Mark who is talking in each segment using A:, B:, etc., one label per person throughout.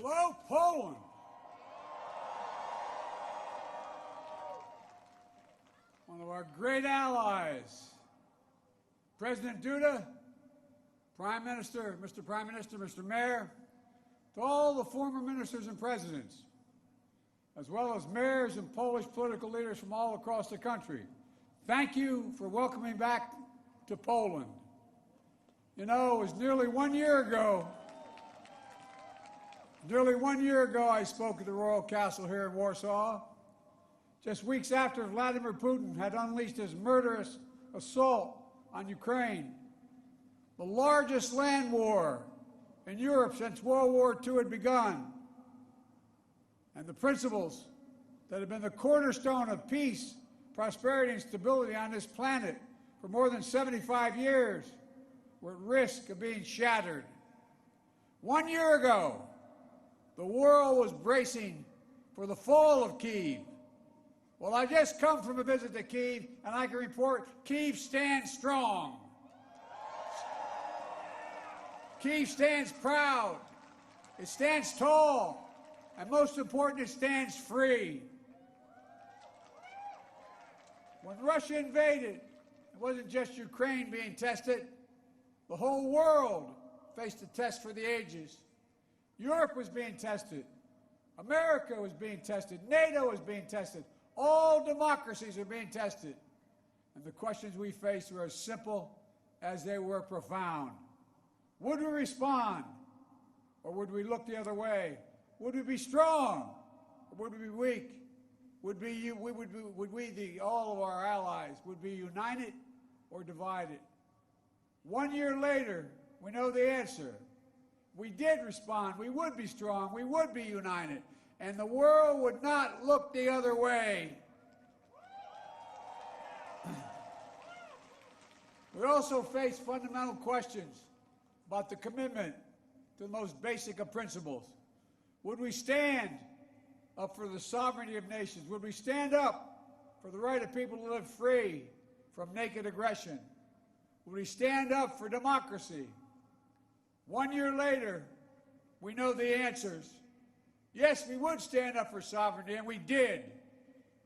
A: Hello, Poland. One of our great allies. President Duda, Prime Minister, Mr. Mayor, to all the former ministers and presidents, as well as mayors and Polish political leaders from all across the country, thank you for welcoming back to Poland. You know, it was nearly 1 year ago I spoke at the Royal Castle here in Warsaw, just weeks after Vladimir Putin had unleashed his murderous assault on Ukraine, the largest land war in Europe since World War II had begun. And the principles that have been the cornerstone of peace, prosperity, and stability on this planet for more than 75 years were at risk of being shattered. 1 year ago, the world was bracing for the fall of Kyiv. Well, I just come from a visit to Kyiv, and I can report Kyiv stands strong. Kyiv stands proud. It stands tall. And most important, it stands free. When Russia invaded, it wasn't just Ukraine being tested. The whole world faced a test for the ages. Europe was being tested. America was being tested. NATO was being tested. All democracies are being tested. And the questions we faced were as simple as they were profound. Would we respond, or would we look the other way? Would we be strong, or would we be weak? All of our allies, would be united or divided? 1 year later, we know the answer. We did respond. We would be strong. We would be united. And the world would not look the other way. We also face fundamental questions about the commitment to the most basic of principles. Would we stand up for the sovereignty of nations? Would we stand up for the right of people to live free from naked aggression? Would we stand up for democracy? 1 year later, we know the answers. Yes, we would stand up for sovereignty, and we did.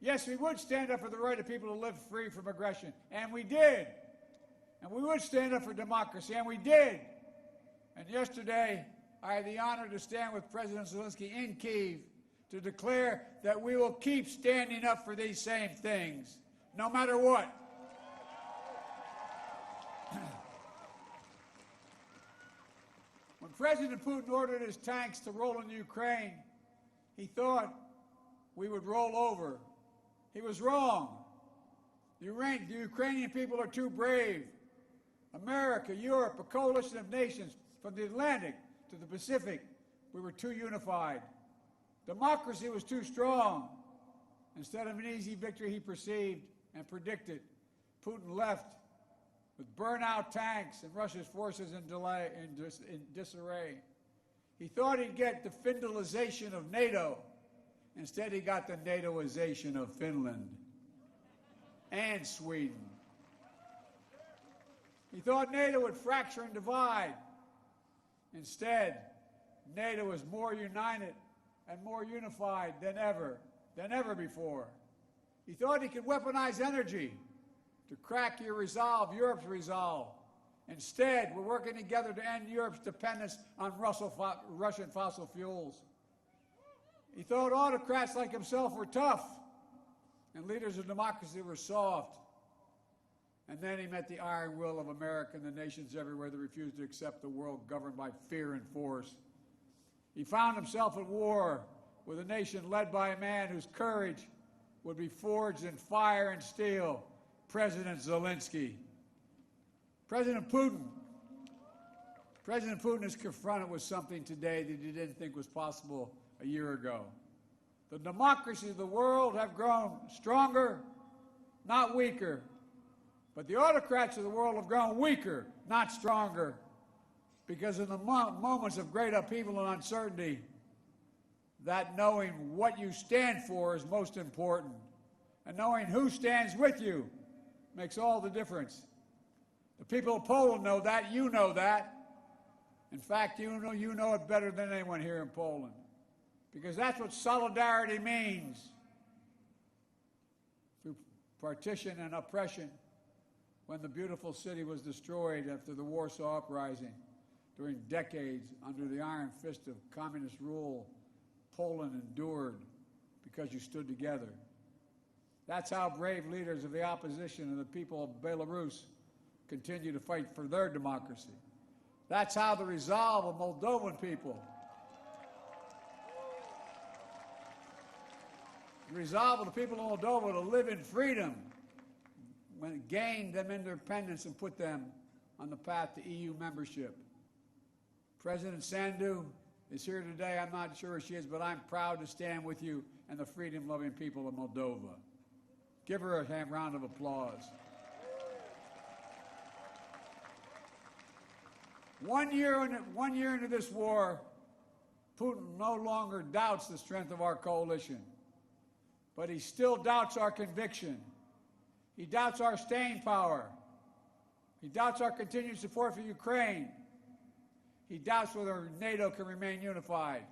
A: Yes, we would stand up for the right of people to live free from aggression, and we did. And we would stand up for democracy, and we did. And yesterday, I had the honor to stand with President Zelensky in Kyiv to declare that we will keep standing up for these same things, no matter what. When President Putin ordered his tanks to roll into Ukraine, he thought we would roll over. He was wrong. The Ukrainian people are too brave. America, Europe, a coalition of nations from the Atlantic to the Pacific, we were too unified. Democracy was too strong. Instead of an easy victory he perceived and predicted, Putin left with burnt-out tanks and Russia's forces in disarray. He thought he'd get the Finlandization of NATO. Instead, he got the NATOization of Finland and Sweden. He thought NATO would fracture and divide. Instead, NATO is more united and more unified than ever before. He thought he could weaponize energy to crack your resolve, Europe's resolve. Instead, we're working together to end Europe's dependence on Russian fossil fuels. He thought autocrats like himself were tough and leaders of democracy were soft. And then he met the iron will of America and the nations everywhere that refused to accept the world governed by fear and force. He found himself at war with a nation led by a man whose courage would be forged in fire and steel, President Zelensky. President Putin is confronted with something today that he didn't think was possible a year ago. The democracies of the world have grown stronger, not weaker. But the autocrats of the world have grown weaker, not stronger. Because in the moments of great upheaval and uncertainty, that knowing what you stand for is most important. And knowing who stands with you makes all the difference. The people of Poland know that, you know that. In fact, you know it better than anyone here in Poland, because that's what solidarity means. Through partition and oppression, when the beautiful city was destroyed after the Warsaw Uprising, during decades under the iron fist of communist rule, Poland endured because you stood together. That's how brave leaders of the opposition and the people of Belarus continue to fight for their democracy. That's how the resolve of Moldovan people, the resolve of the people of Moldova to live in freedom, when it gained them independence and put them on the path to EU membership. President Sandu is here today. I'm not sure she is, but I'm proud to stand with you and the freedom-loving people of Moldova. Give her a round of applause. 1 year into this war, Putin no longer doubts the strength of our coalition, but he still doubts our conviction. He doubts our staying power. He doubts our continued support for Ukraine. He doubts whether NATO can remain unified.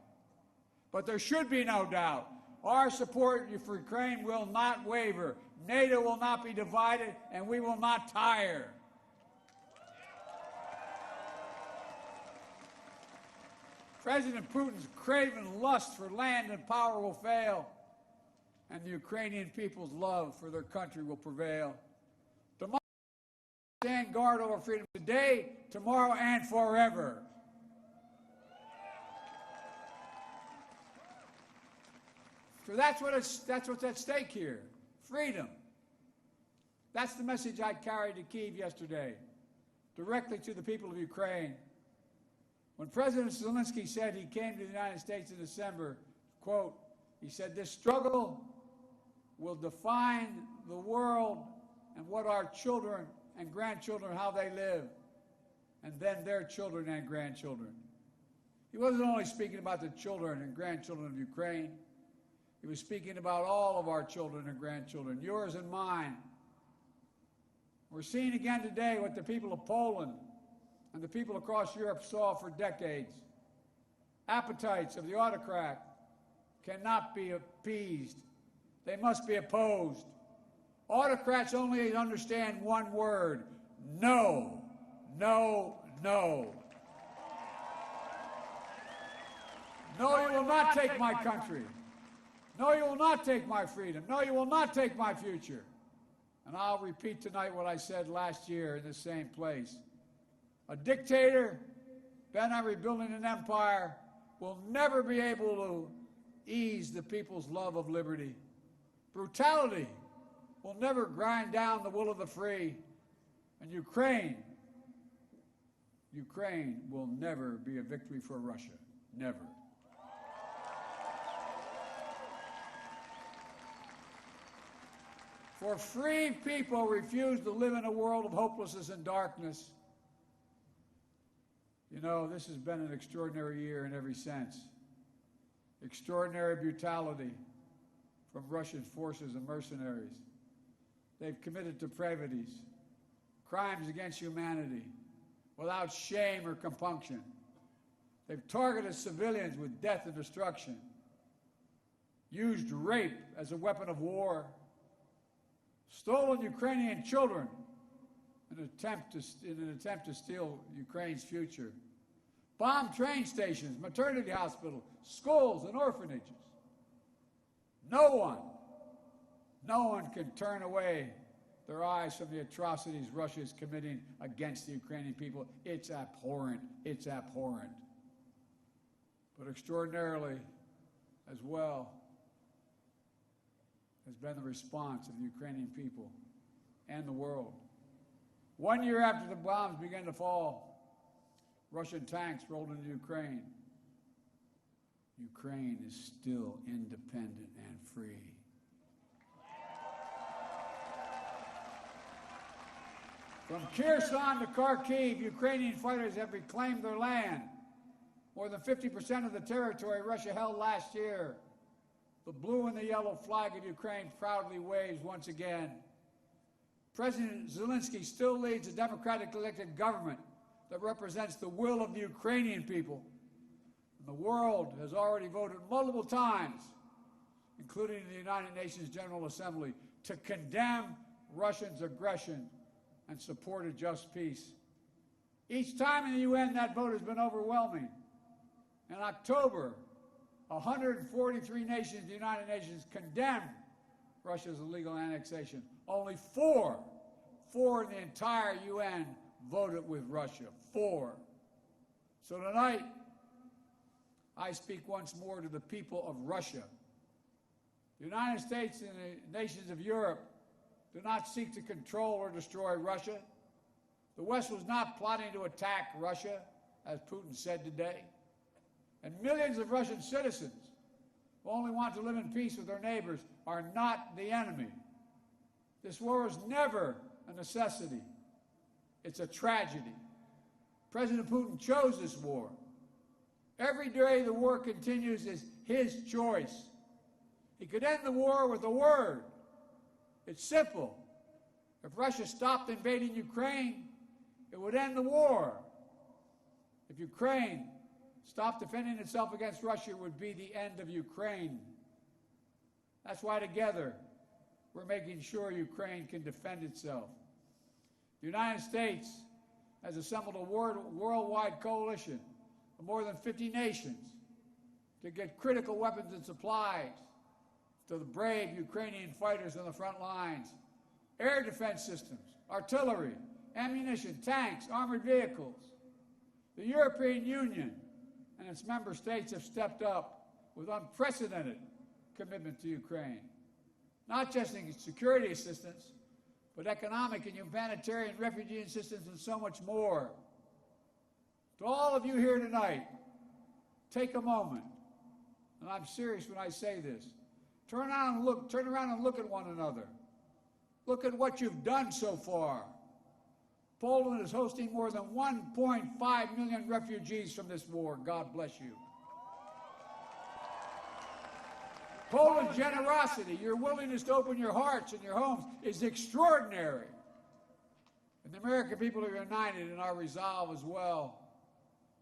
A: But there should be no doubt. Our support for Ukraine will not waver. NATO will not be divided, and we will not tire. President Putin's craven lust for land and power will fail, and the Ukrainian people's love for their country will prevail. Tomorrow, stand guard over freedom today, tomorrow, and forever. So that's what's at stake here. Freedom. That's the message I carried to Kyiv yesterday, directly to the people of Ukraine. When President Zelensky said he came to the United States in December, quote, he said, this struggle will define the world and what our children and grandchildren, how they live, and then their children and grandchildren. He wasn't only speaking about the children and grandchildren of Ukraine. He was speaking about all of our children and grandchildren, yours and mine. We're seeing again today what the people of Poland and the people across Europe saw for decades. Appetites of the autocrat cannot be appeased. They must be opposed. Autocrats only understand one word: no, no, no. No, you will not take my country. No, you will not take my freedom. No, you will not take my future. And I'll repeat tonight what I said last year in the same place. A dictator bent on rebuilding an empire will never be able to ease the people's love of liberty. Brutality will never grind down the will of the free. And Ukraine will never be a victory for Russia. Never. For free people refuse to live in a world of hopelessness and darkness. You know, this has been an extraordinary year in every sense. Extraordinary brutality from Russian forces and mercenaries. They've committed depravities, crimes against humanity, without shame or compunction. They've targeted civilians with death and destruction, used rape as a weapon of war, stolen Ukrainian children in an attempt to steal Ukraine's future, bombed train stations, maternity hospitals, schools, and orphanages. No one can turn away their eyes from the atrocities Russia is committing against the Ukrainian people. It's abhorrent. It's abhorrent. But extraordinarily, as well, has been the response of the Ukrainian people and the world. 1 year after the bombs began to fall, Russian tanks rolled into Ukraine. Ukraine is still independent and free. From Kherson to Kharkiv, Ukrainian fighters have reclaimed their land. More than 50% of the territory Russia held last year. The blue and the yellow flag of Ukraine proudly waves once again. President Zelensky still leads a democratically elected government that represents the will of the Ukrainian people. And the world has already voted multiple times, including the United Nations General Assembly, to condemn Russia's aggression and support a just peace. Each time in the UN, that vote has been overwhelming. In October, 143 nations of the United Nations condemned Russia's illegal annexation. Only four in the entire UN voted with Russia. 4. So tonight, I speak once more to the people of Russia. The United States and the nations of Europe do not seek to control or destroy Russia. The West was not plotting to attack Russia, as Putin said today. And millions of Russian citizens who only want to live in peace with their neighbors are not the enemy. This war was never a necessity. It's a tragedy. President Putin chose this war. Every day the war continues is his choice. He could end the war with a word. It's simple. If Russia stopped invading Ukraine, it would end the war. If Ukraine stopped defending itself against Russia, it would be the end of Ukraine. That's why together we're making sure Ukraine can defend itself. The United States has assembled a worldwide coalition of more than 50 nations to get critical weapons and supplies to the brave Ukrainian fighters on the front lines, air defense systems, artillery, ammunition, tanks, armored vehicles. The European Union and its member states have stepped up with unprecedented commitment to Ukraine, not just in security assistance, but economic and humanitarian refugee assistance and so much more. To all of you here tonight, take a moment, and I'm serious when I say this. Turn around and look at one another. Look at what you've done so far. Poland is hosting more than 1.5 million refugees from this war. God bless you. Poland's generosity, your willingness to open your hearts and your homes is extraordinary. And the American people are united in our resolve as well.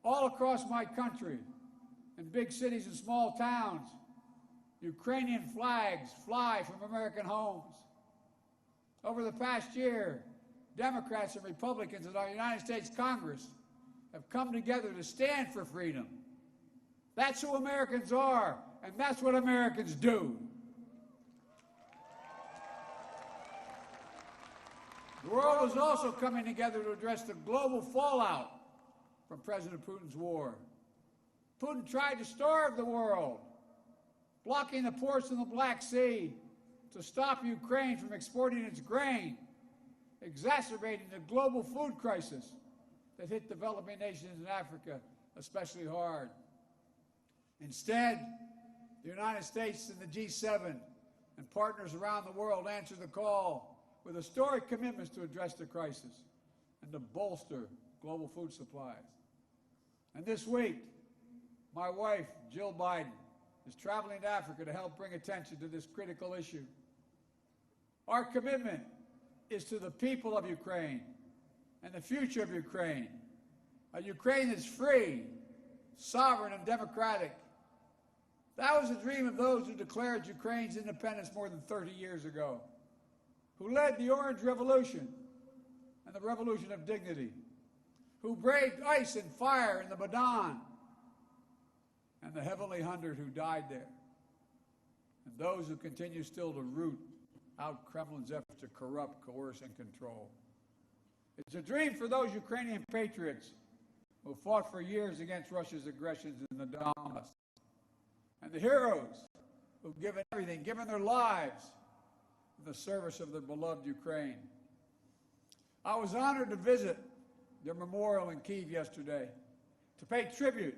A: All across my country, in big cities and small towns, Ukrainian flags fly from American homes. Over the past year, Democrats and Republicans in our United States Congress have come together to stand for freedom. That's who Americans are, and that's what Americans do. The world is also coming together to address the global fallout from President Putin's war. Putin tried to starve the world, blocking the ports in the Black Sea to stop Ukraine from exporting its grain, exacerbating the global food crisis that hit developing nations in Africa especially hard. Instead, the United States and the G7 and partners around the world answered the call with historic commitments to address the crisis and to bolster global food supplies. And this week, my wife, Jill Biden, is traveling to Africa to help bring attention to this critical issue. Our commitment is to the people of Ukraine and the future of Ukraine. A Ukraine that's free, sovereign, and democratic. That was the dream of those who declared Ukraine's independence more than 30 years ago, who led the Orange Revolution and the Revolution of Dignity, who braved ice and fire in the Maidan, and the Heavenly 100 who died there, and those who continue still to root out Kremlin's efforts to corrupt, coerce, and control. It's a dream for those Ukrainian patriots who fought for years against Russia's aggressions in the Donbass, and the heroes who've given everything, given their lives in the service of their beloved Ukraine. I was honored to visit their memorial in Kyiv yesterday, to pay tribute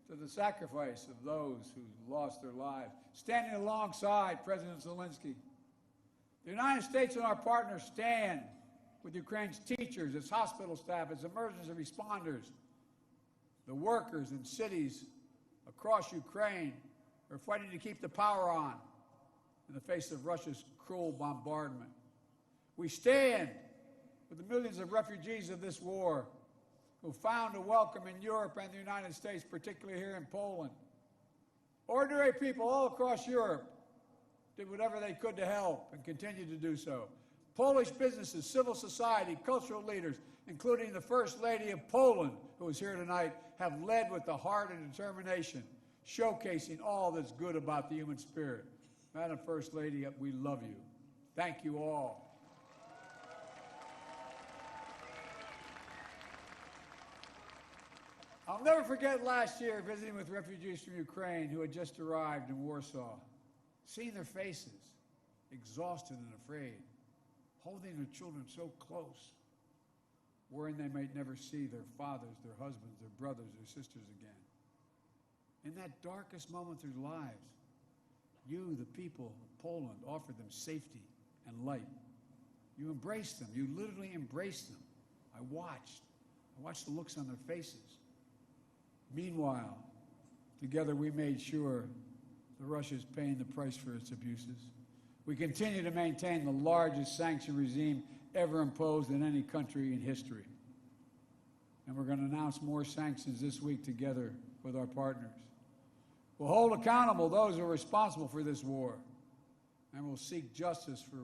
A: to the sacrifice of those who lost their lives, standing alongside President Zelensky. The United States and our partners stand with Ukraine's teachers, its hospital staff, its emergency responders, the workers in cities across Ukraine who are fighting to keep the power on in the face of Russia's cruel bombardment. We stand with the millions of refugees of this war who found a welcome in Europe and the United States, particularly here in Poland. Ordinary people all across Europe did whatever they could to help and continue to do so. Polish businesses, civil society, cultural leaders, including the First Lady of Poland, who is here tonight, have led with the heart and determination, showcasing all that's good about the human spirit. Madam First Lady, we love you. Thank you all. I'll never forget last year visiting with refugees from Ukraine who had just arrived in Warsaw, seeing their faces, exhausted and afraid, holding their children so close, worrying they might never see their fathers, their husbands, their brothers, their sisters again. In that darkest moment of their lives, you, the people of Poland, offered them safety and light. You embraced them. You literally embraced them. I watched the looks on their faces. Meanwhile, together we made sure that Russia is paying the price for its abuses. We continue to maintain the largest sanction regime ever imposed in any country in history. And we're going to announce more sanctions this week together with our partners. We'll hold accountable those who are responsible for this war, and we'll seek justice for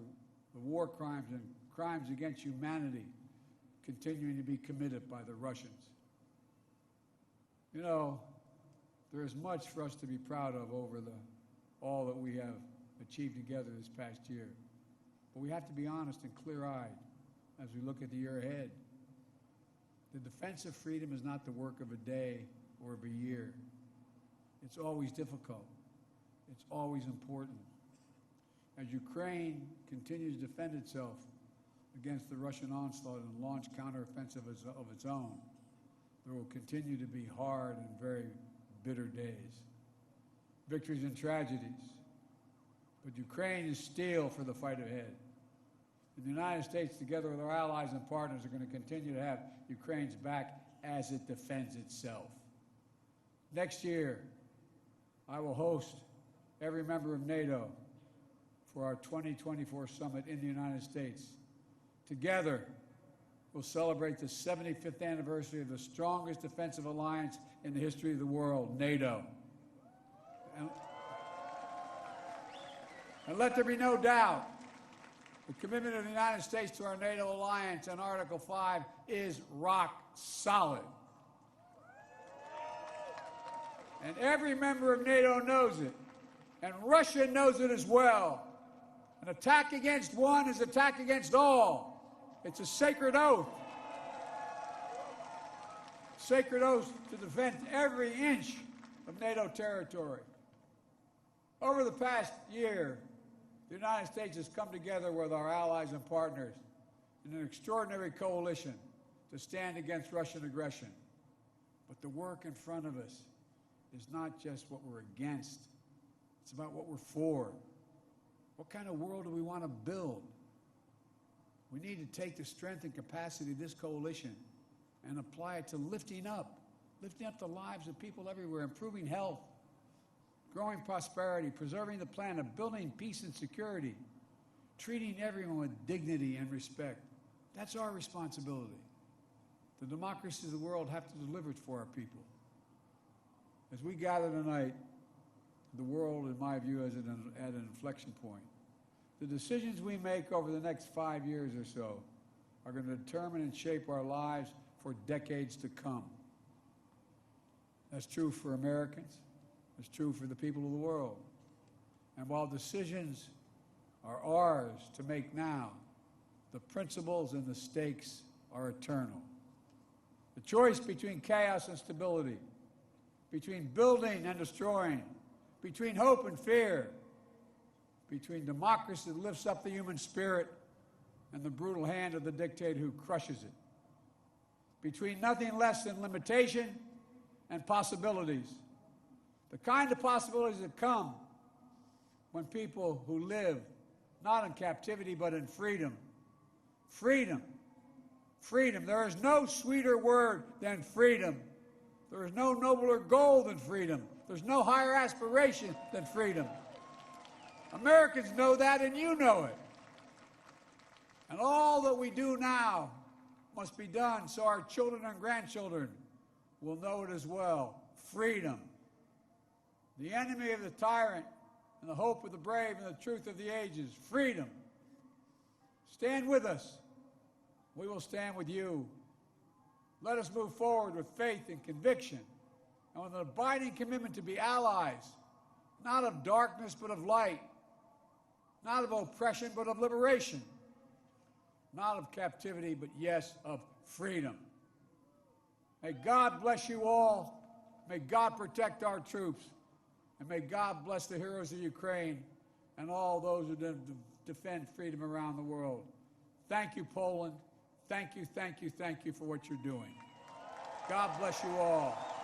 A: the war crimes and crimes against humanity continuing to be committed by the Russians. You know, there is much for us to be proud of over all that we have achieved together this past year. But we have to be honest and clear-eyed as we look at the year ahead. The defense of freedom is not the work of a day or of a year. It's always difficult. It's always important. As Ukraine continues to defend itself against the Russian onslaught and launch counteroffensive of its own, there will continue to be hard and very bitter days, victories and tragedies. But Ukraine is steel for the fight ahead. And the United States, together with our allies and partners, are going to continue to have Ukraine's back as it defends itself. Next year, I will host every member of NATO for our 2024 summit in the United States. Together, we'll celebrate the 75th anniversary of the strongest defensive alliance in the history of the world, NATO. And let there be no doubt, the commitment of the United States to our NATO alliance and Article 5 is rock solid. And every member of NATO knows it, and Russia knows it as well. An attack against one is an attack against all. It's a sacred oath. Sacred oath to defend every inch of NATO territory. Over the past year, the United States has come together with our allies and partners in an extraordinary coalition to stand against Russian aggression. But the work in front of us is not just what we're against. It's about what we're for. What kind of world do we want to build? We need to take the strength and capacity of this coalition and apply it to lifting up the lives of people everywhere, improving health, growing prosperity, preserving the planet, building peace and security, treating everyone with dignity and respect. That's our responsibility. The democracies of the world have to deliver it for our people. As we gather tonight, the world, in my view, is at an inflection point. The decisions we make over the next 5 years or so are going to determine and shape our lives for decades to come. That's true for Americans. That's true for the people of the world. And while decisions are ours to make now, the principles and the stakes are eternal. The choice between chaos and stability, between building and destroying, between hope and fear, between democracy that lifts up the human spirit and the brutal hand of the dictator who crushes it, between nothing less than limitation and possibilities. The kind of possibilities that come when people who live not in captivity but in freedom. Freedom. Freedom. There is no sweeter word than freedom. There is no nobler goal than freedom. There's no higher aspiration than freedom. Americans know that, and you know it. And all that we do now must be done so our children and grandchildren will know it as well. Freedom. The enemy of the tyrant and the hope of the brave and the truth of the ages. Freedom. Stand with us. We will stand with you. Let us move forward with faith and conviction and with an abiding commitment to be allies, not of darkness but of light, not of oppression but of liberation, not of captivity but, yes, of freedom. May God bless you all. May God protect our troops. And may God bless the heroes of Ukraine and all those who defend freedom around the world. Thank you, Poland. Thank you, thank you, thank you for what you're doing. God bless you all.